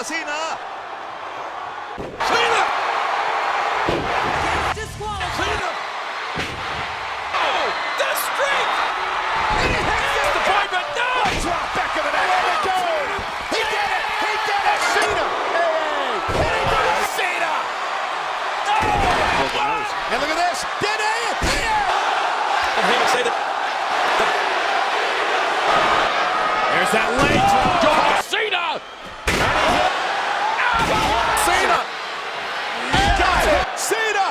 Cena. Cena. Cena. Oh, the streak. And he hits it. Disappointment. No. Drop back of the neck. There it goes. He did it. He did it. Cena. Hey. And he did it. Cena. Oh. And look at this. Did it. Yeah. And he would say that. There's that leg drop. Cena. Cena. Got it. Cena.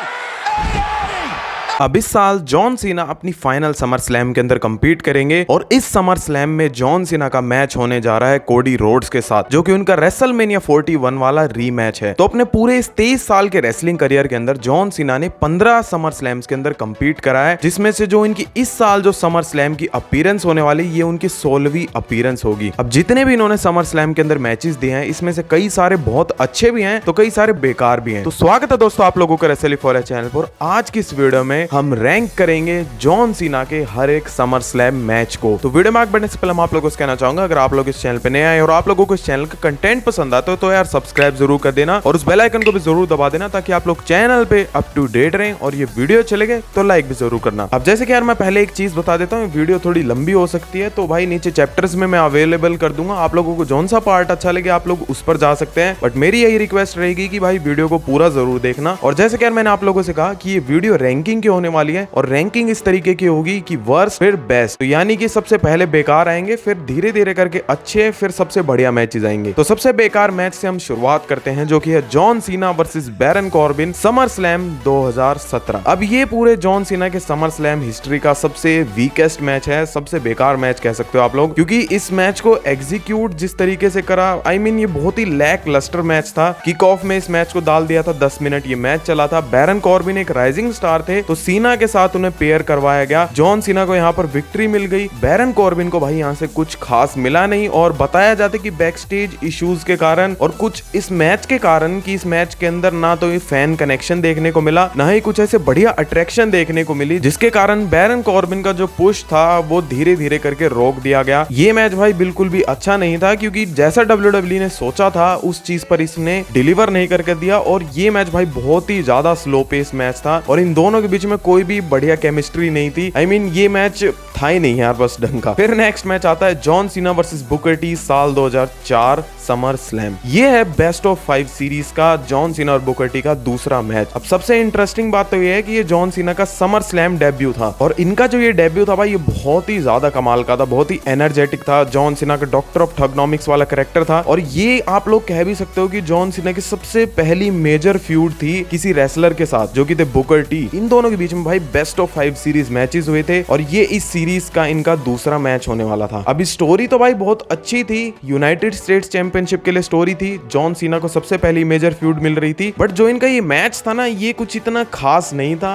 अब इस साल John Cena अपनी final summer slam के अंदर compete करेंगे और इस summer slam में जॉन सीना का मैच होने जा रहा है कोडी रोड्स के साथ, जो कि उनका रेसलमेनिया 41 वाला रीमैच है। तो अपने पूरे इस 23 साल के रेसलिंग करियर के अंदर जॉन सीना ने 15 समर स्लैम्स के अंदर compete करा है, जिसमें से जो इनकी इस साल जो समर स्लैम की अपीयरेंस होने वाली ये उनकी 16वीं अपीयरेंस होगी। अब जितने भी इन्होंने समर स्लैम के अंदर मैचेस दिए हैं इसमें से कई सारे बहुत अच्छे भी हैं तो कई सारे बेकार भी हैं। तो स्वागत है दोस्तों आप लोगों का रेसलिंग फॉर चैनल पर। आज की इस वीडियो में हम रैंक करेंगे जॉन सीना के हर एक समर स्लैम मैच को। तो वीडियो में आगे बढ़ने से पहले मैं आप लोगों को कहना चाहूंगा, अगर आप लोग इस चैनल पे नए आए और आप लोगों को इस चैनल का कंटेंट पसंद आता है तो यार सब्सक्राइब जरूर कर देना और उस बेल आइकन को भी जरूर दबा देना ताकि आप लोग चैनल पे अप टू डेट रहें और ये वीडियो चले गए तो लाइक भी जरूर करना। अब जैसे कि यार मैं पहले एक चीज बता देता हूँ, वीडियो थोड़ी लंबी हो सकती है तो भाई नीचे चैप्टर्स में मैं अवेलेबल कर दूंगा, आप लोगों को जौन सा पार्ट अच्छा लगे आप लोग उस पर जा सकते हैं, बट मेरी यही रिक्वेस्ट रहेगी कि भाई वीडियो को पूरा जरूर देखना। और जैसे कि यार मैंने आप लोगों से कहा कि ये वीडियो रैंकिंग की होने वाली है और रैंकिंग इस तरीके की होगी कि वर्स्ट फिर बेस्ट, तो यानी कि सबसे पहले बेकार आएंगे फिर धीरे धीरे करके अच्छे फिर सबसे बढ़िया मैचेस आएंगे। तो सबसे बेकार मैच से हम शुरुआत करते हैं जो कि है John Cena versus Baron Corbin SummerSlam 2017। अब ये पूरे जॉन सीना के समर स्लैम हिस्ट्री का सबसे वीकेस्ट मैच है, सबसे बेकार मैच कह सकते हो आप लोग, क्योंकि इस मैच को एग्जीक्यूट जिस तरीके से करा ये बहुत ही लैक लस्टर मैच था। किक ऑफ में इस मैच को डाल दिया था, 10 मिनट ये मैच चला था। बैरन कॉर्बिन एक राइजिंग स्टार थे तो सीना के साथ उन्हें पेयर करवाया गया, जॉन सीना को यहाँ पर विक्ट्री मिल गई। बैरन कॉर्बिन को भाई यहाँ से कुछ खास मिला नहीं और बताया जाता कि बैक स्टेज इश्यूज के कारण और कुछ इस मैच के कारण कि इस मैच के अंदर ना तो फैन कनेक्शन देखने को मिला ना ही कुछ ऐसे बढ़िया अट्रैक्शन देखने को मिली, जिसके कारण बैरन कॉर्बिन का जो पुश था वो धीरे धीरे करके रोक दिया गया। ये मैच भाई बिल्कुल भी अच्छा नहीं था क्योंकि जैसा WWE ने सोचा था उस चीज पर इसने डिलीवर नहीं करके दिया और ये मैच भाई बहुत ही ज्यादा स्लो पेस मैच था और इन दोनों के बीच में कोई भी बढ़िया केमिस्ट्री नहीं थी। ये मैच था ही नहीं यार बस ढंग का। फिर नेक्स्ट मैच आता है John Cena versus Booker T साल 2004 समर स्लैम। ये है बेस्ट ऑफ 5 सीरीज का जॉन सीना और बुकर टी का दूसरा मैच। अब सबसे इंटरेस्टिंग बात तो ये है कि ये जॉन सीना का समर स्लैम डेब्यू था और इनका जो ये डेब्यू था भाई ये बहुत ही ज्यादा कमाल का था, बहुत ही एनर्जेटिक था। जॉन सीना का डॉक्टर ऑफ ठगनॉमिक्स वाला कैरेक्टर था और ये आप लोग कह भी सकते हो कि जॉन सीना की सबसे पहली मेजर फ्यूड थी किसी रेसलर के साथ जो कि थे बुकर टी। इन दोनों के बीच में भाई बेस्ट ऑफ 5 सीरीज मैचेस हुए थे और ये इस सीरीज का इनका दूसरा मैच होने वाला था। अभी स्टोरी तो भाई बहुत अच्छी थी, यूनाइटेड स्टेट्स चैंपियनशिप के लिए स्टोरी थी, जॉन सीना को सबसे पहली मेजर फ्यूड मिल रही थी, बट जो इनका ये मैच था ना ये कुछ इतना खास नहीं था।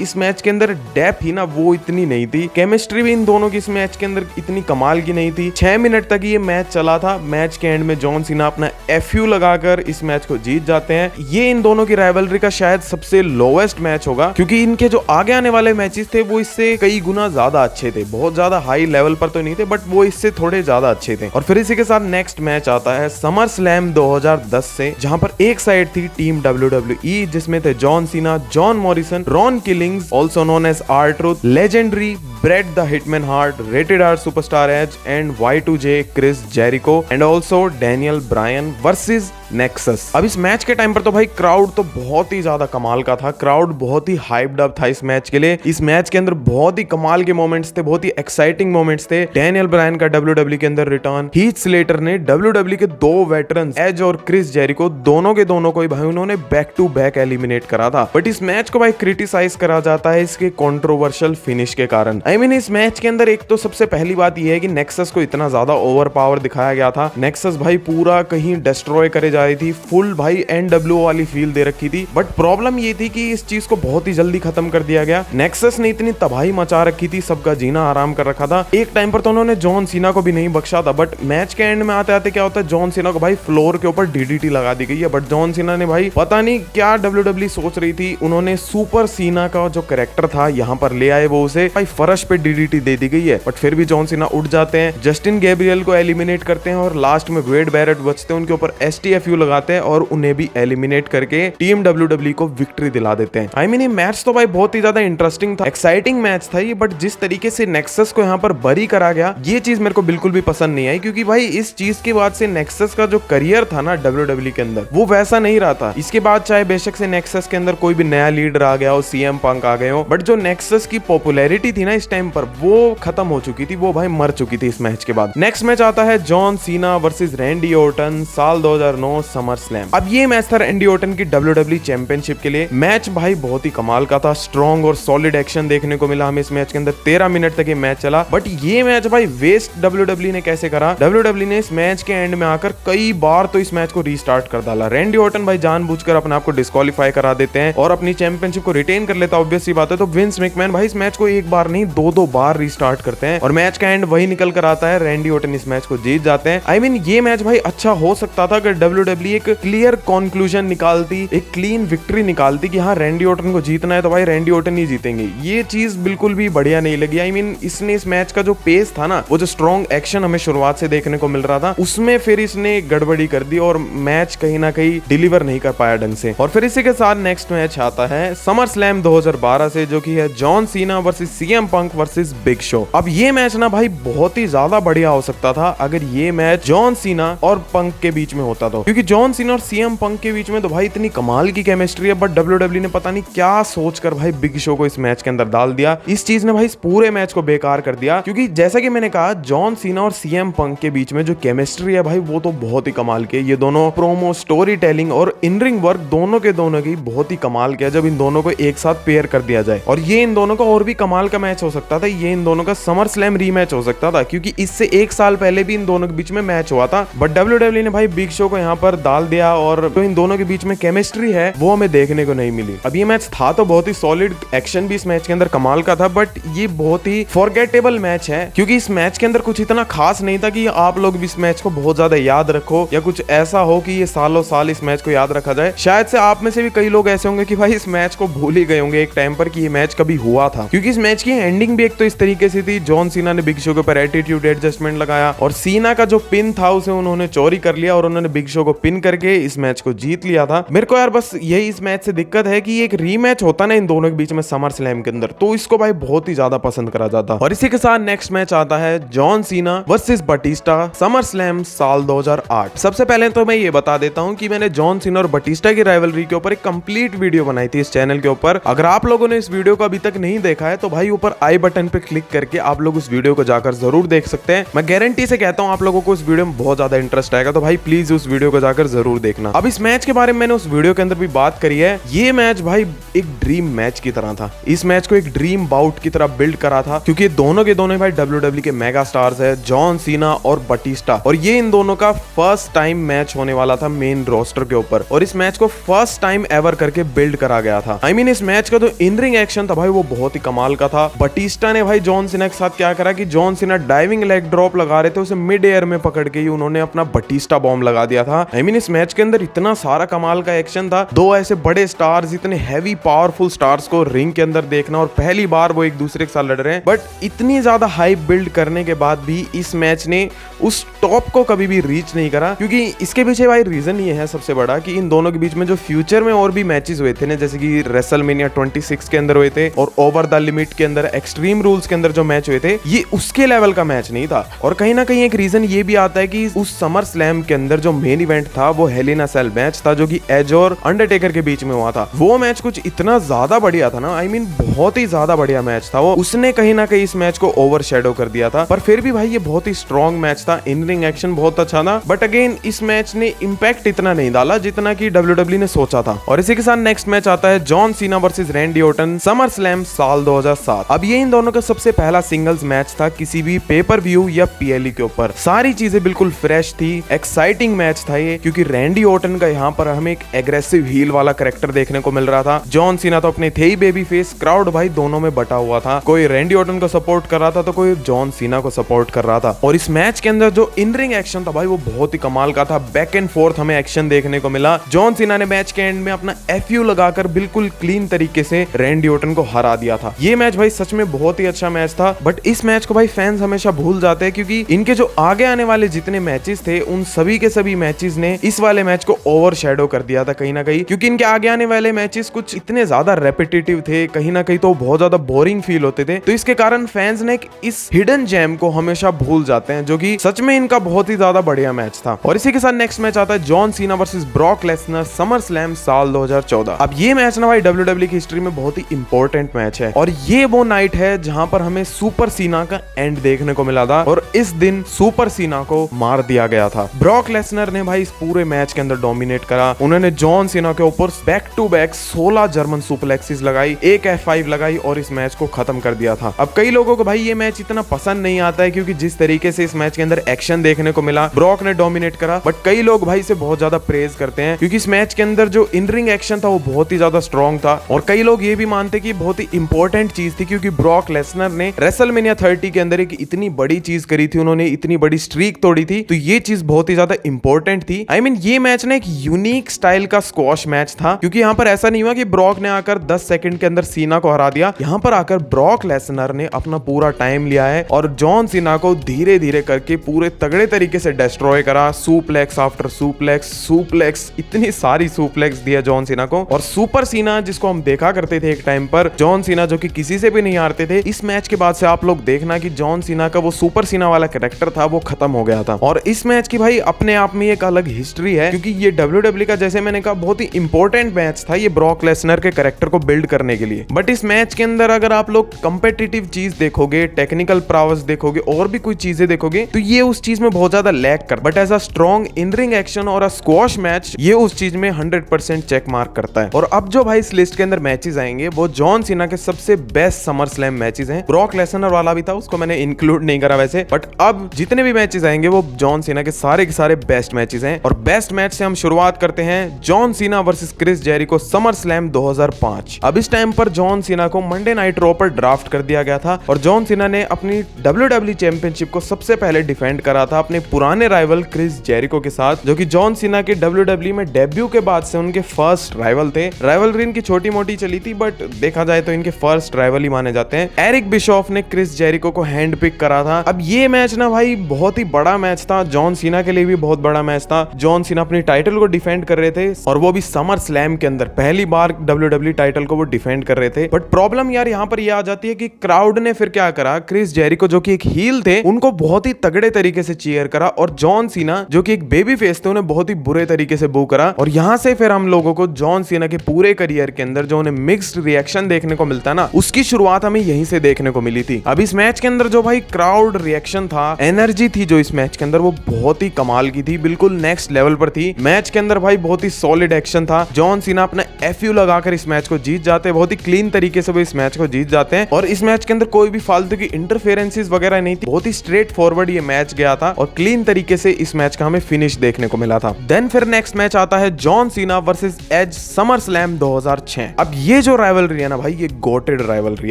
इस मैच के अंदर डेप्थ ही ना वो इतनी नहीं थी, केमिस्ट्री भी इन दोनों की इस मैच के अंदर इतनी कमाल की नहीं थी। 6 मिनट तक ये मैच चला था, मैच के एंड में जॉन सीना अपना FU लगाकर इस मैच को जीत जाते हैं। ये इन दोनों की राइवलरी का शायद सबसे लोवेस्ट मैच होगा क्योंकि इनके जो आगे आने वाले मैचेस थे वो इससे कई गुना ज्यादा अच्छे थे, बहुत ज्यादा हाई लेवल पर तो नहीं थे बट वो इससे थोड़े ज्यादा अच्छे थे। और फिर इसी के साथ नेक्स्ट मैच आता है समर स्लैम 2010 से, जहां पर एक साइड थी टीम WWE जिसमें थे John Cena, John Morrison, Ron Killings also known as R-Truth, legendary Bret the Hitman Hart, rated R superstar Edge and Y2J Chris Jericho and also Daniel Bryan versus Nexus. अब इस match के time पर तो भाई crowd तो बहुत ही ज्यादा कमाल का था, क्राउड बहुत ही हाइप्ड अप था इस मैच के लिए। इस मैच के अंदर बहुत ही कमाल के मोमेंट्स थे, बहुत ही एक्साइटिंग मोमेंट्स थे। डैनियल ब्रायन का WWE के अंदर रिटर्न, हीथ स्लेटर ने WWE के 2 वेटरन्स एज और क्रिस जेरिको दोनों के दोनों को भाई उन्होंने बैक टू बैक एलिमिनेट करा था, बट इस मैच को भाई क्रिटिसाइज करा जाता है इसके कंट्रोवर्शियल फिनिश के कारण। इस मैच के अंदर एक तो सबसे पहली बात यह है कि नेक्सस को इतना ज्यादा ओवर पावर दिखाया गया था, नेक्सस भाई पूरा कहीं डिस्ट्रॉय करे जा रही थी, फुल भाई NWO वाली फील दे रखी थी, बट प्रॉब्लम ये थी कि इस चीज को बहुत ही जल्दी खत्म कर दिया गया। नेक्सस ने इतनी तबाही मचा रखी थी, सबका जीना आराम कर रखा था। एक टाइम पर तो उन्होंने जॉन सीना को भी नहीं बख्शा था, बट मैच के एंड में आते आते क्या होता है जॉन सीना को भाई फ्लोर के ऊपर DDT लगा दी गई है, बट जॉन सीना ने भाई पता नहीं क्या WWE सोच रही थी, उन्होंने सुपर सीना का जो कैरेक्टर था यहाँ पर ले आए, वो उसे भाई फर्स्ट क्रश पे डीडीटी दे दी गई है, बट फिर भी जॉन सीना उठ जाते हैं, जस्टिन गैब्रियल को एलिमिनेट करते हैं और लास्ट में वेड बैरेट बचते हैं, उनके ऊपर STFU लगाते हैं और उन्हें भी एलिमिनेट करके टीम WWE को विक्ट्री दिला देते हैं। आई मीन ये मैच तो भाई बहुत ही ज्यादा इंटरेस्टिंग था, एक्साइटिंग मैच था ये, बट जिस तरीके से नेक्सस को यहाँ पर बरी करा गया ये चीज मेरे को बिल्कुल भी पसंद नहीं आई, क्योंकि भाई इस चीज के बाद से नेक्सस का जो करियर था ना WWE के अंदर वो वैसा नहीं रहा था। इसके बाद चाहे बेशक से नेक्सस के अंदर कोई भी नया लीडर आ गया हो, CM पंक आ गए हो, बट जो नेक्सस की पॉपुलैरिटी थी ना इस टाइम पर वो खत्म हो चुकी थी, वो भाई मर चुकी थी इस मैच के बाद। नेक्स्ट मैच आता है John Cena versus Randy Orton, साल 2009 समर स्लैम। अब ये मैच था रैंडी ऑर्टन की WWE चैंपियनशिप के लिए। मैच भाई बहुत ही कमाल का था, स्ट्रॉन्ग और सॉलिड एक्शन देखने को मिला हमें इस मैच के अंदर। 13 मिनट तक ये मैच चला, बट ये मैच भाई वेस्ट WWE ने कैसे करा, WWE ने इस मैच के एंड में आकर कई बार तो इस मैच को रीस्टार्ट कर डाला। रैंडी ऑर्टन भाई जानबूझकर अपने आप को डिस्क्वालीफाई करा देते हैं और अपनी चैंपियनशिप को रिटेन कर लेता, ऑब्वियस सी बात है। तो विंस मैकमैन भाई इस मैच को एक बार नहीं दो बार रीस्टार्ट करते हैं और मैच का एंड वही निकल कर आता है, रैंडी ऑर्टन इस मैच को जीत जाते हैं। आई मीन ये मैच भाई अच्छा हो सकता था अगर WWE एक क्लियर कंक्लूजन निकालती, एक क्लीन विक्ट्री निकालती कि हाँ रैंडी ऑर्टन को जीतना है तो भाई रैंडी ऑर्टन ही जीतेंगे। ये चीज बिल्कुल भी बढ़िया नहीं लगी। आई मीन इसने इस मैच का जो पेस था ना, वो जो स्ट्रॉन्ग एक्शन हमें शुरुआत से देखने को मिल रहा था, उसमें फिर इसने गड़बड़ी कर दी और मैच कहीं ना कहीं डिलीवर नहीं कर पाया ढंग से। और फिर इसी के साथ नेक्स्ट मैच आता है समर स्लैम 2012 से, जो कि है जॉन सीना वर्सेस CM पंक वर्सेस बिग शो। अब ये मैच ना भाई बहुत ही ज्यादा बढ़िया हो सकता था अगर ये मैच जॉन सीना और पंक के बीच में होता तो, क्योंकि जॉन सीना और CM पंक के बीच में तो भाई इतनी कमाल की केमिस्ट्री है, बट WWE ने पता नहीं क्या सोचकर भाई बिग शो को इस मैच के अंदर डाल दिया। इस चीज ने भाई इस पूरे मैच को बेकार कर दिया, क्योंकि जैसा कि मैंने कहा जॉन सीना और CM पंक के बीच में जो केमिस्ट्री है भाई वो तो बहुत ही कमाल की है। ये दोनों प्रोमो, स्टोरी टेलिंग और इन रिंग वर्क दोनों के दोनों की बहुत ही कमाल किया जब इन दोनों को एक साथ पेयर कर दिया जाए। और ये इन दोनों का और भी कमाल का मैच हो सकता था, ये इन दोनों का समर स्लैम रीमैच हो सकता था, क्योंकि इससे एक साल पहले भी इन दोनों के बीच में मैच हुआ था, बट WWE ने भाई बिग शो को यहाँ पर डाल दिया और जो इन दोनों के बीच में केमिस्ट्री है वो हमें देखने को नहीं मिली। अब ये मैच था तो बहुत ही सॉलिड, एक्शन भी इस मैच के अंदर कमाल का था, बट ये बहुत ही फॉरगेटेबल मैच है, क्योंकि इस मैच के अंदर कुछ इतना खास नहीं था कि आप लोग भी इस मैच को बहुत ज्यादा याद रखो या कुछ ऐसा हो कि ये सालों साल इस मैच को याद रखा जाए। शायद से आप में से भी कई लोग ऐसे होंगे कि भाई इस मैच को भूल ही गए होंगे एक टाइम पर कि ये मैच कभी हुआ था, क्योंकि इस मैच की एंडिंग भी एक तो इस तरीके से थी, जॉन सीना ने बिग शो के ऊपर एटीट्यूड एडजस्टमेंट लगाया और सीना का जो पिन था उसे उन्होंने चोरी कर लिया और उन्होंने बिग शो को पिन करके इस मैच को जीत लिया था। मेरे को यार बस यही इस मैच से दिक्कत है कि एक रीमैच होता ना इन दोनों के बीच में समर स्लैम के अंदर, तो इसको भाई बहुत ही ज्यादा पसंद करा जाता। और इसी के साथ नेक्स्ट मैच आता है John Cena versus Batista, summer slam साल 2008। सबसे पहले तो मैं ये बता देता हूँ कि मैंने जॉन सीना और बटिस्टा की राइवलरी के ऊपर एक कंप्लीट वीडियो बनाई थी इस चैनल के ऊपर। अगर आप लोगों ने इस वीडियो को अभी तक नहीं देखा है तो भाई ऊपर आई बटन पे क्लिक करके आप लोग उस वीडियो को जाकर जरूर देख सकते हैं। मैं गारंटी से कहता हूँ आप लोगों को इस वीडियो में बहुत ज्यादा इंटरेस्ट आएगा, तो भाई प्लीज उस वीडियो को जाकर जरूर देखना। अब इस मैच के बारे में मैंने उस वीडियो के अंदर भी बात करी है। ये मैच भाई एक ड्रीम मैच की तरह था, इस मैच को एक ड्रीम बाउट की तरह बिल्ड करा था, क्योंकि दोनों के दोनों भाई WWE के मेगा स्टार्स है, जॉन सीना और बटिस्टा, और ये इन दोनों का फर्स्ट टाइम मैच होने वाला था मेन रोस्टर के ऊपर, और इस मैच को फर्स्ट टाइम एवर करके बिल्ड करा गया था। आई मीन इस मैच का जो इन रिंग एक्शन था भाई वो बहुत ही कमाल का था। बटिस्टा ने भाई जॉन सीना के साथ क्या करा कि John Cena diving leg drop लगा रहे थे, उसे मिड एयर में पकड़ के ही उन्होंने अपना बटिस्टा बॉम्ब लगा दिया था। आई मीन इस मैच के अंदर इतना सारा कमाल का एक्शन था, दो ऐसे बड़े स्टार्स, इतने हैवी पावरफुल स्टार्स को रिंग के अंदर देखना, और पहली बार वो एक दूसरे के साथ लड़ रहे हैं, बट इतनी ज्यादा हाइप बिल्ड करने के बाद भी इस मैच ने उस टॉप को कभी भी रीच नहीं करा, क्योंकि इसके पीछे भाई रीजन ये है सबसे बड़ा कि इन दोनों के बीच में जो फ्यूचर में और भी मैचेस हुए थे ना, जैसे कि रेसलमेनिया 26 के अंदर हुए थे और ओवर द लिमिट के अंदर, एक्सट्रीम रूल्स के अंदर जो मैच हुए थे, ये उसके लेवल का मैच नहीं था। और कहीं ना कहीं एक रीजन ये भी आता है कि उस समर स्लैम के अंदर जो मेन इवेंट था वो हेल इन अ सेल मैच था, जो कि एज और अंडरटेकर के बीच में हुआ था। वो मैच कुछ इतना ज्यादा बढ़िया था ना, आई मीन बहुत ही ज्यादा बढ़िया मैच था वो, उसने कहीं ना कहीं इस मैच को ओवरशैडो कर दिया था। पर फिर भी भाई ये बहुत ही स्ट्रॉन्ग मैच था, इन रिंग एक्शन बहुत अच्छा था, बट अगेन इस मैच ने इंपैक्ट इतना नहीं डाला जितना कि WWE ने सोचा था। और इसी के साथ नेक्स्ट मैच आता है John Cena versus Randy Orton, summer slam साल 2007। अब ये इन दोनों का सबसे पहला सिंगल्स मैच था किसी भी पेपर व्यू या PLE के ऊपर। सारी चीजें बिल्कुल फ्रेश थी, एक्साइटिंग मैच था ये, क्योंकि रैंडी ऑर्टन का यहाँ पर हमें एक एग्रेसिव हील वाला कैरेक्टर देखने को मिल रहा था। जॉन सीना तो अपने थे ही बेबी फेस, क्राउड भाई दोनों में बटा हुआ था, कोई रैंडी ऑर्टन को सपोर्ट कर रहा था तो कोई जॉन सीना को सपोर्ट कर रहा था। और इस मैच के अंदर जो इन रिंग एक्शन था भाई वो बहुत ही कमाल का था, बैक एंड फोर्थ हमें एक्शन देखने को मिला। जॉन सीना ने मैच के एंड में अपना FU लगाकर बिल्कुल क्लीन तरीके से रैंडी ऑर्टन को हरा दिया था। ये मैच भाई सच में में बहुत ही अच्छा मैच था, बट इस मैच को भाई फैंस हमेशा भूल जाते हैं क्योंकि इनके जो आगे आने वाले जितने मैचेस थे उन सभी के सभी मैचेस ने इस वाले मैच को ओवरशैडो कर दिया था कहीं ना कहीं, क्योंकि इनके आगे आने वाले मैचेस कुछ इतने ज्यादा रेपिटेटिव थे, कहीं ना कहीं तो बहुत ज्यादा बोरिंग फील होते थे। तो इसके कारण फैंस ने इस हिडन जेम को हमेशा भूल जाते हैं, जो कि सच में इनका बहुत ही ज्यादा बढ़िया मैच था। और इसी के साथ नेक्स्ट मैच आता है John Cena versus Brock Lesnar summer slam साल 2014। अब ये मैच ना भाई WWE की हिस्ट्री में बहुत ही इंपॉर्टेंट मैच है और ये वो नाइट है जहां पर हमें सुपर सीना का एंड देखने को मिला था और इस दिन सुपर सीना को मार दिया गया था। ब्रॉक लेसनर ने भाई इस पूरे मैच के अंदर डोमिनेट करा, उन्होंने जॉन सीना के ऊपर बैक टू बैक 16 जर्मन सुपलेक्सिस लगाई, एक F5 लगाई और इस मैच को खत्म कर दिया था। अब कई लोगों को भाई ये मैच इतना पसंद नहीं आता है क्योंकि जिस तरीके से इस मैच के अंदर एक्शन देखने को मिला, ब्रॉक ने डोमिनेट करा, बट कई लोग भाई इसे बहुत ज्यादा प्रेज करते हैं क्योंकि इस मैच के अंदर जो इन रिंग एक्शन था वो बहुत ही ज्यादा स्ट्रॉन्ग था और कई लोग ये भी मानते कि बहुत ही इंपॉर्टेंट चीज थी क्योंकि ब्रॉक लेसनर ने रेसलमेनिया 30 के अंदर एक इतनी बड़ी चीज करी थी, उन्होंने इतनी बड़ी स्ट्रीक तोड़ी थी, तो ये चीज बहुत ही ज्यादा इंपॉर्टेंट थी। आई मीन ये मैच ना एक यूनिक स्टाइल का स्क्वॉश मैच था क्योंकि यहाँ पर ऐसा नहीं हुआ कि ब्रॉक ने आकर 10 सेकंड के अंदर सीना को हरा दिया, यहाँ पर आकर ब्रॉक लेसनर ने अपना पूरा टाइम लिया है और जॉन सीना को धीरे धीरे करके पूरे तगड़े तरीके से डिस्ट्रॉय करा, सुप्लेक्स आफ्टर सुप्लेक्स, सुप्लेक्स, इतनी सारी सुप्लेक्स दिया जॉन सीना को। और सुपर सीना जिसको हम देखा करते थे एक टाइम पर, जॉन सीना जो कि किसी से भी नहीं हारते थे, इस मैच के बाद से आप लोग देखना कि जॉन सीना का वो सुपर सीना वाला कैरेक्टर था वो खत्म हो गया था। और इस मैच की भाई अपने आप में एक अलग हिस्ट्री है क्योंकि ये WWE का जैसे मैंने कहा बहुत ही इंपॉर्टेंट मैच था ये ब्रॉक लेसनर के कैरेक्टर को बिल्ड करने के लिए। बट इस मैच के अंदर अगर आप लोग कंपेटिटिव चीज देखोगे, टेक्निकल प्रावस देखोगे और भी कोई चीजें देखोगे तो ये उस चीज में बहुत ज्यादा लैग कर, but as a strong in ring action और अ स्क्वॉश मैच ये उस चीज में 100% चेक मार्क करता है। और अब जो भाई इस लिस्ट के अंदर मैचेस आएंगे वो जॉन सीना के सबसे बेस्ट समर स्लैम मैचेस हैं। ब्रॉक लेसनर वाला भी था, उसको मैंने इंक्लूड नहीं करा वैसे, बट अब जितने भी मैचेस आएंगे वो जॉन सीना के सारे बेस्ट मैचेस हैं। और बेस्ट मैच से हम शुरुआत करते हैं John Cena versus Chris Jericho SummerSlam 2005। अब इस टाइम पर जॉन सीना को मंडे नाइट रॉ पर ड्राफ्ट कर दिया गया था और जॉन सीना ने अपनी WWE चैंपियनशिप को सबसे पहले डिफेंड करा था अपने पुराने राइवल क्रिस जेरिको के साथ, जो कि जॉन सीना के WWE में डेब्यू के बाद से उनके फर्स्ट राइवल थे। राइवलरी इनकी छोटी मोटी चली थी बट देखा जाए तो इनके फर्स्ट राइवल ही माने जाते हैं। एरिक बिशॉफ ने क्रिस जेरिको को हैंड पिक करा था। अब ये मैच ना भाई बहुत ही बड़ा मैच था, जॉन सीना के लिए भी बहुत बड़ा मैच था। जॉन सीना अपनी टाइटल को डिफेंड कर रहे थे और वो भी समर स्लैम के अंदर पहली बार WWE टाइटल को वो डिफेंड कर रहे थे। बट प्रॉब्लम यार यहाँ पर ये आ जाती है कि क्राउड ने फिर क्या करा, क्रिस जेरिको जो कि एक हील थे उनको बहुत ही तगड़े तरीके से चीयर करा और जॉन सीना जो कि एक बेबी फेस थे उन्हें बहुत ही बुरे तरीके से बू करा। और यहाँ से फिर हम लोगों को जॉन सीना के पूरे करियर के अंदर जो उन्हें मिक्स्ड रिएक्शन देखने को मिलता है ना, उसकी शुरुआत हमें यहीं से देखने को मिली थी। अब इस मैच के अंदर जो भाई क्राउड रिएक्शन था, एनर्जी थी जो इस मैच के अंदर वो बहुत ही कमाल की थी, बिल्कुल नेक्स्ट लेवल पर थी। मैच के अंदर भाई बहुत ही सॉलिड एक्शन था। जॉन सीना अपना FU लगाकर इस मैच को जीत जाते हैं, बहुत ही क्लीन तरीके से वो इस मैच को जीत जाते हैं और इस मैच के अंदर कोई भी फालतू की इंटरफेरेंसेस वगैरह नहीं थी, बहुत ही स्ट्रेट फॉरवर्ड ये मैच गया था और क्लीन तरीके से इस मैच का हमें फिनिश देखने को मिला था। देन फिर नेक्स्ट मैच आता है John Cena versus as summer slam 2006। अब ये जो राइवलरी है ना भाई ये गोटेड राइवलरी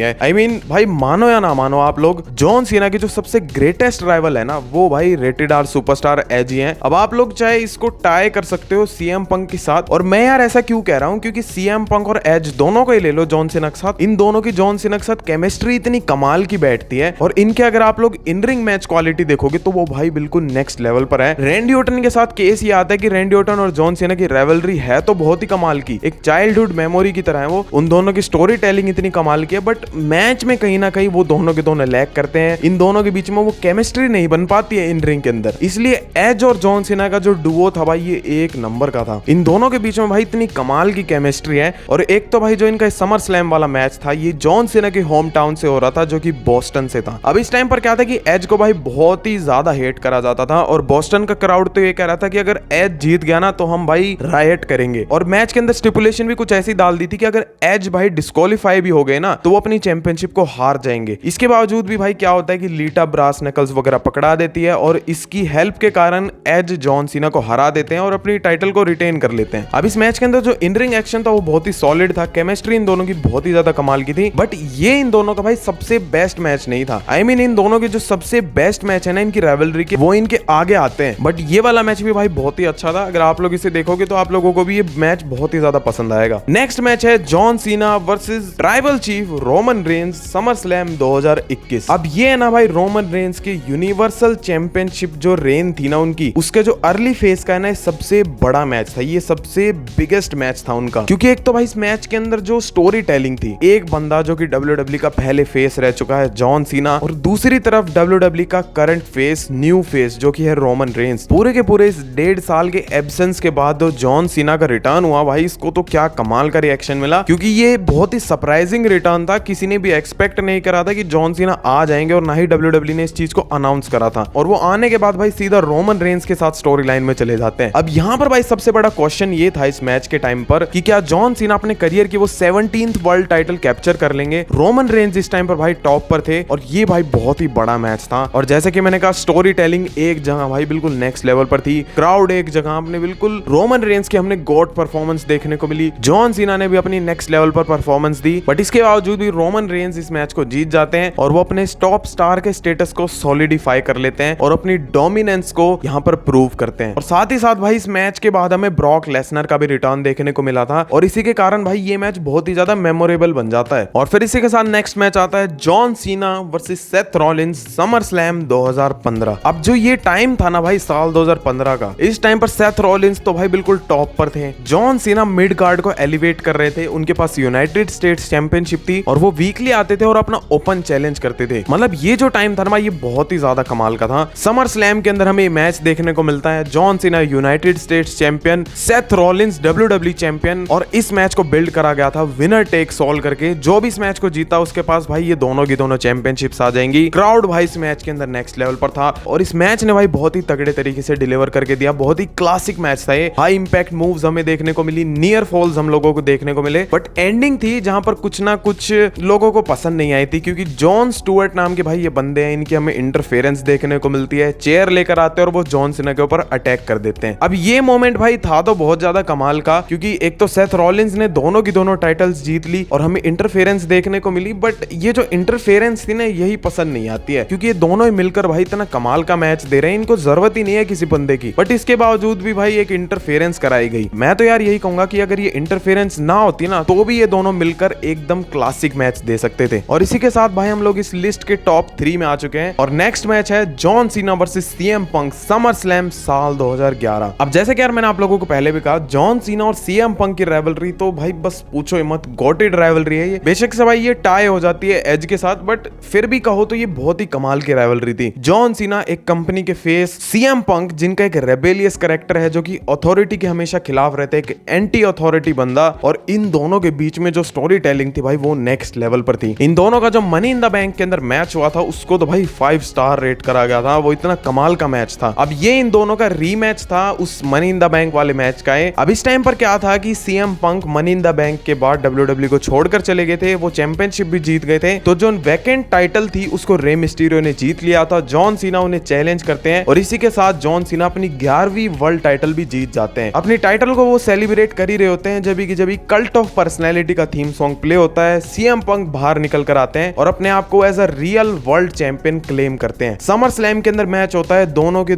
है। आई मीन भाई मानो या ना मानो आप लोग, जॉन सीना की जो सबसे ग्रेटेस्ट राइवल है ना वो भाई रेटेड आर सुपरस्टार एज ही है। अब आप लोग चाहे इसको टाई कर सकते हो CM पंक के साथ, और मैं यार ऐसा क्यों कह रहा हूँ क्योंकि CM पंक और एज दोनों को ही ले लो जॉन सीना के साथ, इन दोनों की जॉन सीना के साथ केमिस्ट्री इतनी कमाल की बैठती है और इनके अगर आप लोग इन रिंग मैच क्वालिटी देखोगे तो वो भाई बिल्कुल नेक्स्ट लेवल पर है। रैंडी ऑर्टन के साथ केस ये आता है कि रैंडी ऑर्टन और जॉन सीना की राइवलरी है तो बहुत ही कमाल की, एक चाइल्डहुड मेमोरी की तरह है वो, उन दोनों की स्टोरी टेलिंग इतनी कमाल की है, बट मैच में कहीं ना कहीं वो दोनों के दोनों लैग करते हैं, इन दोनों के बीच में वो केमिस्ट्री नहीं बन पाती है इन रिंग के अंदर। इसलिए एज और जॉन सीना का जो डुओ था भाई ये एक नंबर का था, इन दोनों के बीच में भाई इतनी कमाल की केमिस्ट्री है। और एक तो भाई जो इनका समर स्लैम वाला मैच था ये जॉन सीना के होम टाउन से हो रहा था जो कि बोस्टन से था। अब इस टाइम पर क्या था कि एज को भाई बहुत ही ज्यादा हेट करा जाता था और बोस्टन का क्राउड तो ये कह रहा था कि अगर एज जीत गया ना तो हम भाई रायट करेंगे। और मैच के अंदर स्टिपुलेशन भी कुछ ऐसी डाल दी थी कि अगर एज भाई डिस्क्वालीफाई भी हो गए ना तो वो अपनी चैंपियनशिप को हार जाएंगे। इसके बावजूद भी भाई क्या होता है कि लीटा ब्रास नकल्स वगैरह पकड़ा देती है और इसकी हेल्प के कारण एज जॉन सीना को हरा देते हैं और अपनी टाइटल को रिटेन कर लेते हैं। अब इस मैच के अंदर जो इन रिंग एक्शन था वो बहुत ही सॉलिड था, केमिस्ट्री इन दोनों की बहुत ही ज्यादा कमाल की थी, बट ये इन दोनों का भाई सबसे बेस्ट मैच नहीं था। आई मीन इन दोनों के जो सबसे बेस्ट मैच है ना इनकी राइवलरी के वो इनके आगे आते हैं, बट ये वाला मैच भी भाई बहुत ही अच्छा था। अगर आप लोग इसे देखोगे तो आप लोगों को भी ये मैच बहुत ही ज्यादा पसंद आएगा। नेक्स्ट मैच है John Cena versus tribal chief Roman Reigns Reigns summer slam 2021। अब ये है ना भाई रोमन रेंस के यूनिवर्सल चैंपियनशिप जो रेन थी ना उनकी, उसके जो अर्ली फेज का है ना सबसे बड़ा मैच था, ये सबसे बिगेस्ट मैच था उनका। क्योंकि एक तो भाई इस मैच के अंदर जो स्टोरी टेलिंग थी, एक बंदा जो कि WWE का पहले फेस रह चुका है जॉन सीना, और दूसरी तरफ WWE का करंट फेस, न्यू फेस जो कि है रोमन रेंस। पूरे के पूरे इस 1.5 साल के एब्सेंस के बाद जो जॉन सीना का रिटर्न हुआ भाई, इसको तो क्या कमाल का रिएक्शन मिला, क्योंकि ये बहुत ही सरप्राइजिंग रिटर्न था। किसी ने भी एक्सपेक्ट नहीं करा था कि जॉन सीना आ जाएंगे, और ना ही WWE ने इस चीज को अनाउंस करा था। और वो आने के बाद भाई सीधा रोमन रेंस के साथ स्टोरी लाइन में चले जाते हैं। अब यहाँ पर भाई सबसे बड़ा क्वेश्चन ये था इस मैच के टाइम पर कि क्या जॉन सीना अपने करियर की वो 17th वर्ल्ड टाइटल कैप्चर कर लेंगे। रोमन रेंस इस टाइम पर भाई टॉप पर थे, और ये भाई बहुत ही बड़ा मैच था। और जैसे कि मैंने कहा, स्टोरी टेलिंग एक जगह भाई बिल्कुल नेक्स्ट लेवल पर थी, क्राउड एक जगह अपने बिल्कुल रोमन रेंस की हमने गॉड परफॉर्मेंस देखने को मिली, जॉन सीना ने भी अपनी नेक्स्ट लेवल पर परफॉर्मेंस दी। बट इसके बावजूद भी रोमन रेंस इस मैच को जीत जाते हैं, और वो अपने टॉप स्टार के स्टेटस को सॉलिडिफाई कर लेते हैं और अपनी डोमिनेंस को यहाँ पर प्रूव करते हैं। और साथ ही साथ भाई इस मैच के बाद हमें ब्रॉक लेसनर का भी रिटर्न देखने को मिला था, और इसी के कारण भाई ये मैच बहुत ही ज्यादा मेमोरेबल बन जाता है। और फिर इसी के साथ नेक्स्ट मैच आता है John Cena versus Seth Rollins summer slam 2015। अब जो ये टाइम था ना भाई साल 2015 का, इस टाइम पर सेथ रॉलिंस तो भाई बिल्कुल टॉप पर थे, जॉन सीना मिड कार्ड को एलिवेट कर रहे थे, उनके पास यूनाइटेड स्टेट्स चैंपियनशिप थी, और वो वीकली आते थे और अपना ओपन चैलेंज करते थे। मतलब ये जो टाइम था ना ये बहुत ही ज्यादा कमाल का था। समर स्लैम के अंदर हमें मैच देखने को मिलता है, जॉन सीना United states champion, Seth Rollins WWE champion, और इस मैच को बिल्ड करा गया था विनर टेक्स ऑल करके। जो भी इस मैच को जीता उसके पास भाई ये दोनों की दोनों चैंपियनशिप्स आ जाएंगी। क्राउड भाई इस मैच के अंदर नेक्स्ट लेवल पर था, और इस मैच ने भाई बहुत ही तगड़े तरीके से डिलीवर करके दिया। बहुत ही क्लासिक मैच था ये, हाई इंपैक्ट मूव्स हमें देखने को मिली, नियर फॉल्स हम लोगों को देखने को मिले। बट एंडिंग थी जहां पर कुछ ना कुछ लोगों को पसंद नहीं आई थी, क्योंकि जॉन स्टुअर्ट नाम के भाई ये बंदे हैं, इनकी हमें इंटरफेरेंस देखने को मिलती है, चेयर लेकर आते हैं और वो जॉन सीना के ऊपर अटैक कर देते हैं। अब ये मोमेंट भाई था तो बहुत ज्यादा कमाल का, क्योंकि एक तो सेथ रॉलिंस ने दोनों की दोनों टाइटल्स जीत ली और हमें इंटरफेरेंस देखने को मिली। बट ये जो इंटरफेरेंस थी ना यही पसंद नहीं आती है, क्योंकि ये दोनों ही मिलकर भाई इतना कमाल का मैच दे रहे हैं, इनको जरूरत ही नहीं है किसी बंदे की, बट इसके बावजूद भी भाई एक इंटरफेरेंस कराई गई। मैं तो यार यही कहूंगा कि अगर ये इंटरफेरेंस ना होती ना तो भी ये दोनों मिलकर एकदम क्लासिक मैच दे सकते थे। और इसी के साथ भाई हम लोग इस लिस्ट के टॉप 3 में आ चुके हैं, और नेक्स्ट मैच है जॉन सीना वर्सेस CM पंक समर स्लैम साल 2011। अब जैसे कि यार मैंने आप लोगों को पहले भी कहा, जॉन सीना और CM पंक की राइवलरी तो भाई बस पूछो मत, गॉटेड राइवलरी है ये। बेशक से भाई ये टाई हो जाती है एज के साथ, बट फिर भी कहो तो ये बहुत ही कमाल की राइवलरी थी। जॉन सीना एक कंपनी के फेस, CM पंक जिनका एक रेबेलियस कैरेक्टर है, जो कि अथॉरिटी के हमेशा खिलाफ रहते हैं, एक एंटी अथॉरिटी बंदा। और इन दोनों के बीच में जो स्टोरी टेलिंग थी भाई वो नेक्स्ट लेवल पर थी। इन दोनों का जो मनी इन द बैंक के अंदर मैच हुआ था उसको तो भाई 5 स्टार रेट करा गया था, वो इतना कमाल का मैच था। अब ये इन दोनों का रीमैच था उस मनी इन द बैंक वाले मैच का है। अब इस टाइम पर क्या था कि CM punk money in the bank के बाद WWE को छोड़कर चले गए थे, वो चैंपियनशिप भी जीत गए थे, तो जो वैकेंट टाइटल थी उसको रे मिस्टीरियो ने जीत लिया था। जॉन सीना उन्हें चैलेंज करते हैं, और इसी के साथ जॉन सीना अपनी 11वीं वर्ल्ड टाइटल भी जीत जाते हैं। अपनी टाइटल को वो सेलिब्रेट कर ही रहे होते हैं जब भी कल्ट ऑफ पर्सनैलिटी का थीम सॉन्ग प्ले होता है। CM पंक बाहर निकल कर आते हैं और अपने आप को as a real world champion claim करते हैं। समर स्लैम के अंदर मैच होता है, दोनों की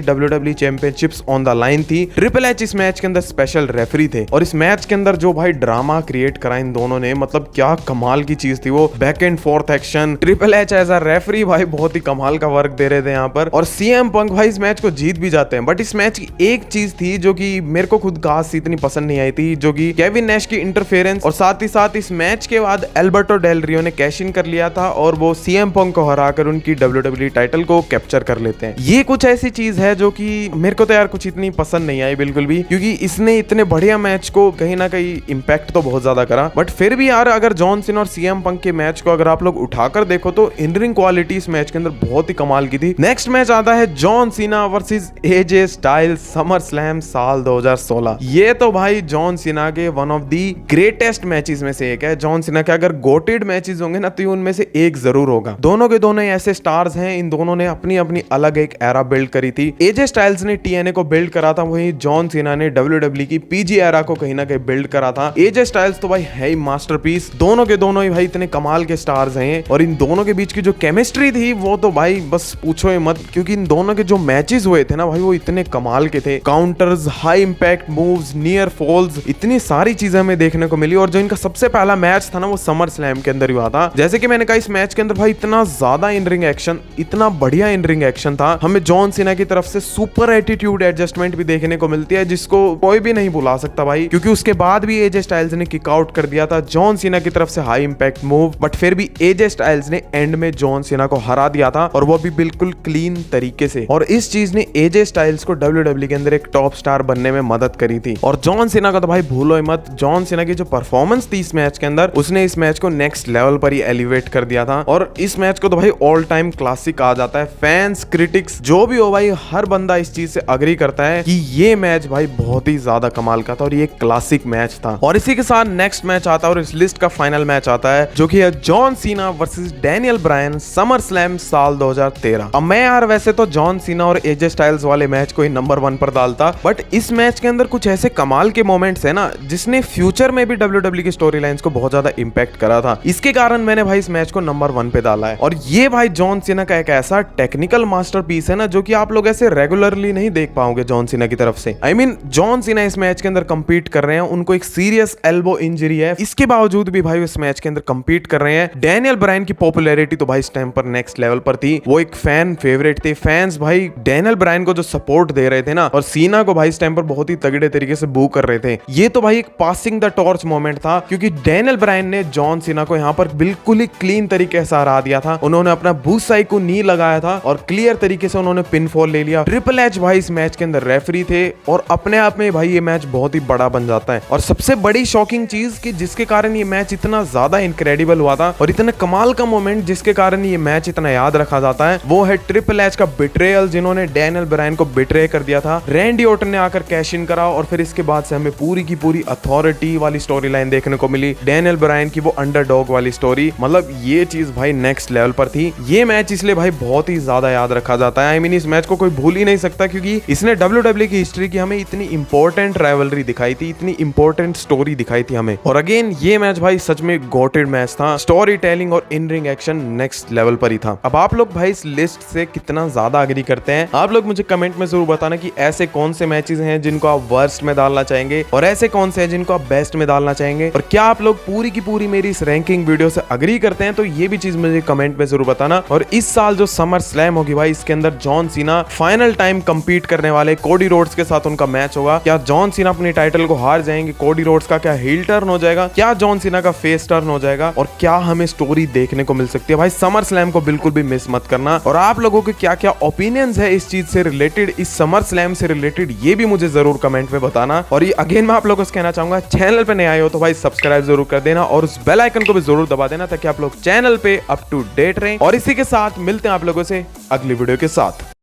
WWE championships on the line थी। ट्रिपल एच इस मैच के अंदर स्पेशल रेफरी थे, और इस मैच के अंदर जो भाई ड्रामा क्रिएट करा इन दोनों ने, मतलब क्या कमाल की चीज थी वो। Back and forth action, triple H as a referee भाई बहुत ही कमाल का वर्क दे रहे थे यहाँ पर, और CM पंक भाई इस मैच को जीत भी जाते हैं। बट इस मैच की एक चीज थी जो कि मेरे को खुद खास इतनी पसंद नहीं आई थी, जो कि केविन नैश की इंटरफेरेंस, और साथ ही साथ इस मैच के बाद एल्बर्टो डेल रियो ने कैश इन कर लिया था, और वो CM पंक को हराकर उनकी WWE टाइटल को कैप्चर कर लेते हैं। ये कुछ ऐसी चीज है जो कि मेरे को तो यार कुछ इतनी पसंद नहीं आई बिल्कुल भी, क्योंकि इसने इतने बढ़िया मैच को कहीं ना कहीं इंपैक्ट तो बहुत ज्यादा करा। बट फिर भी यार अगर जॉन सीना और CM पंक के मैच को अगर आप लोग उठाकर देखो तो इन रिंग क्वालिटी इस मैच के अंदर बहुत ही कमाल की थी। नेक्स्ट मैच आता है John Cena versus AJ styles summer slam साल 2016। ये तो भाई जॉन सीना के one of the greatest matches में से एक है। जॉन सीना के अगर गोटेड मैचेस होंगे ना तो उनमें से एक जरूर होगा। दोनों के दोनों ऐसे स्टार्स हैं, इन दोनों ने अपनी अपनी अलग एक एरा बिल्ड करी थी। AJ स्टाइल्स ने TNA को बिल्ड करा था, वहीं जॉन सीना ने WWE की PG एरा को कहीं ना कहीं बिल्ड करा था। AJ स्टाइल्स तो भाई है ही मास्टरपीस, दोनों के दोनों ही भाई इतने कमाल के स्टार्स हैं, और इन दोनों के बीच की जो केमिस्ट्री थी वो तो भाई बस पूछो ही मत, क्योंकि इन दोनों के जो मैचेस हुए थे ना भाई वो इतने कमाल के थे। Counters, high impact moves, near falls, इतनी सारी चीजें हमें देखने को मिली। और जो इनका सबसे पहला मैच था ना वो समर स्लैम के के अंदर हुआ था। जैसे कि मैंने कहा, इस मैच के अंदर भाई इतना ज्यादा इन रिंग एक्शन, इतना बढ़िया इन रिंग एक्शन था। हमें जॉन सीना की तरफ से सुपर एटीट्यूड एडजस्टमेंट भी देखने को मिलती है, जिसको कोई भी नहीं भुला सकता भाई, क्योंकि उसके बाद भी एजे स्टाइल्स ने किक आउट कर दिया था जॉन सीना की तरफ से हाई इंपैक्ट मूव, बट फिर भी एजे स्टाइल्स ने एंड में जॉन सीना को हरा दिया था, और वो भी बिल्कुल क्लीन तरीके से। और इस चीज ने एजे स्टाइल्स को WWE के अंदर एक टॉप स्टार बनने में मदद करी थी। और जॉन सीना का तो भाई भूलो ही मत, जॉन सीना की जो परफॉर्मेंस थी इस मैच के अंदर, उसने इस मैच को नेक्स्ट लेवल पर ही एलिवेट कर दिया था। और इस मैच को तो भाई ऑल टाइम क्लासिक कहा जाता है। फैंस, क्रिटिक्स, जो भी हो भाई, हर बंदा इस चीज से अग्री करता है कि ये मैच भाई बहुत ही ज्यादा कमाल का था और ये क्लासिक मैच था। और इसी के साथ नेक्स्ट मैच आता है और इस लिस्ट का फाइनल मैच आता है, जो कि है John Cena versus Daniel Bryan, summer slam साल 2013। अब मैं यार वैसे तो जॉन सीना और एजे स्टाइल्स वाले मैच को ही नंबर 1 पर डालता, बट इस मैच के अंदर कुछ ऐसे कमाल के मोमेंट्स है ना, जिसने फ्यूचर में भी WWE की स्टोरी लाइंस को बहुत ज्यादा इंपैक्ट करा था। इसके कारण मैंने भाई इस मैच को नंबर 1 पे डाला है। और ये भाई जॉन सीना का एक ऐसा टेक्निकल मास्टरपीस है ना, जो कि आप लोग ऐसे रेगुलरली नहीं देख पाओगे जॉन सीना की तरफ से। आई मीन जॉन सीना इस मैच के अंदर कंपीट कर रहे हैं, उनको एक सीरियस एल्बो इंजरी है, इसके बावजूद भी भाई इस मैच के अंदर कंपीट कर रहे हैं। डैनियल ब्रायन की पॉपुलैरिटी तो भाई इस टाइम पर नेक्स्ट लेवल पर थी, वो एक फैन फेवरेट थे। फैंस भाई डैनियल ब्रायन को जो सपोर्ट दे रहे थे ना, और सीना को भाई इस टाइम पर बहुत ही तगड़े तरीके से बू कर रहे थे। ये तो भाई एक पासिंग द टॉर्च मोमेंट था, क्योंकि डैनियल ब्रायन ने जॉन सीना को यहाँ पर बिल्कुल ही क्लीन तरीके से हरा दिया था। उन्होंने अपना बूसाई को नी लगाया था और क्लियर तरीके से उन्होंने पिनफॉल ले लिया। ट्रिपल एच भाई इस मैच के अंदर रेफरी थे, और अपने आप में भाई ये मैच बहुत ही बड़ा बन जाता है। और सबसे बड़ी शॉकिंग चीज कि जिसके कारण ये मैच इतना ज्यादा इनक्रेडिबल हुआ था और इतना कमाल का मोमेंट जिसके कारण ये मैच इतना याद रखा जाता है, वो है ट्रिपल एच का बिट्रेयल, जिन्होंने डैनियल ब्रायन को बिट्रे कर दिया था। रैंडी ऑर्टन ने आकर कैश इन करा, और फिर इसके बाद से हमें पूरी की पूरी अथॉरिटी वाली स्टोरी लाइन देखने को मिली, डैनियल ब्रायन की वो अंडरडॉग वाली स्टोरी। मतलब ये चीज भाई नेक्स्ट लेवल पर थी। ये मैच इसलिए भाई बहुत ही ज्यादा याद रखा जाता है। आई मीन इस मैच को कोई भूल ही नहीं सकता, क्योंकि इसने WWE की हिस्ट्री की हमें इतनी इंपॉर्टेंट राइवलरी दिखाई थी, इतनी इंपॉर्टेंट स्टोरी दिखाई थी हमें। और अगेन ये मैच भाई सच में गॉटेड मैच था। स्टोरी टेलिंग और इन रिंग एक्शन नेक्स्ट लेवल पर ही था। अब आप लोग भाई इस लिस्ट से कितना ज्यादा अग्री करते हैं, आप लोग मुझे कमेंट में जरूर बताना कि ऐसे कौन से मैचेस हैं जिनको आप वर्स्ट में डालना चाहेंगे, और ऐसे कौन से हैं जिनको आप बेस्ट में डालना चाहेंगे। और क्या आप लोग पूरी की पूरी मेरी इस रैंकिंग वीडियो से अग्री करते हैं, तो ये भी चीज मुझे कमेंट में जरूर बताना। और इस साल जो समर स्लैम होगी भाई, इसके अंदर John Cena final time compete करने वाले कोडी रोड्स के साथ उनका मैच होगा। क्या जॉन सीना अपनी टाइटल को हार जाएंगे, कोडी रोड्स का क्या हील टर्न हो जाएगा, क्या जॉन सीना का फेस टर्न हो जाएगा, और क्या हमें स्टोरी देखने को मिल सकती है भाई। समर स्लैम को बिल्कुल भी मिस मत करना। और आप लोगों के क्या क्या ओपिनियंस है इस चीज से रिलेटेड, इस समर स्लैम से रिलेटेड, ये भी मुझे जरूर कमेंट में बताना। और ये अगेन मैं आप लोगों से कहना चाहूंगा, चैनल पे नए आए हो तो भाई सब्सक्राइब जरूर कर देना, और उस बेल आइकन को भी जरूर दबा देना, ताकि आप लोग चैनल पे अप टू डेट रहें। और इसी के साथ मिलते हैं आप लोगों से अगली वीडियो के साथ।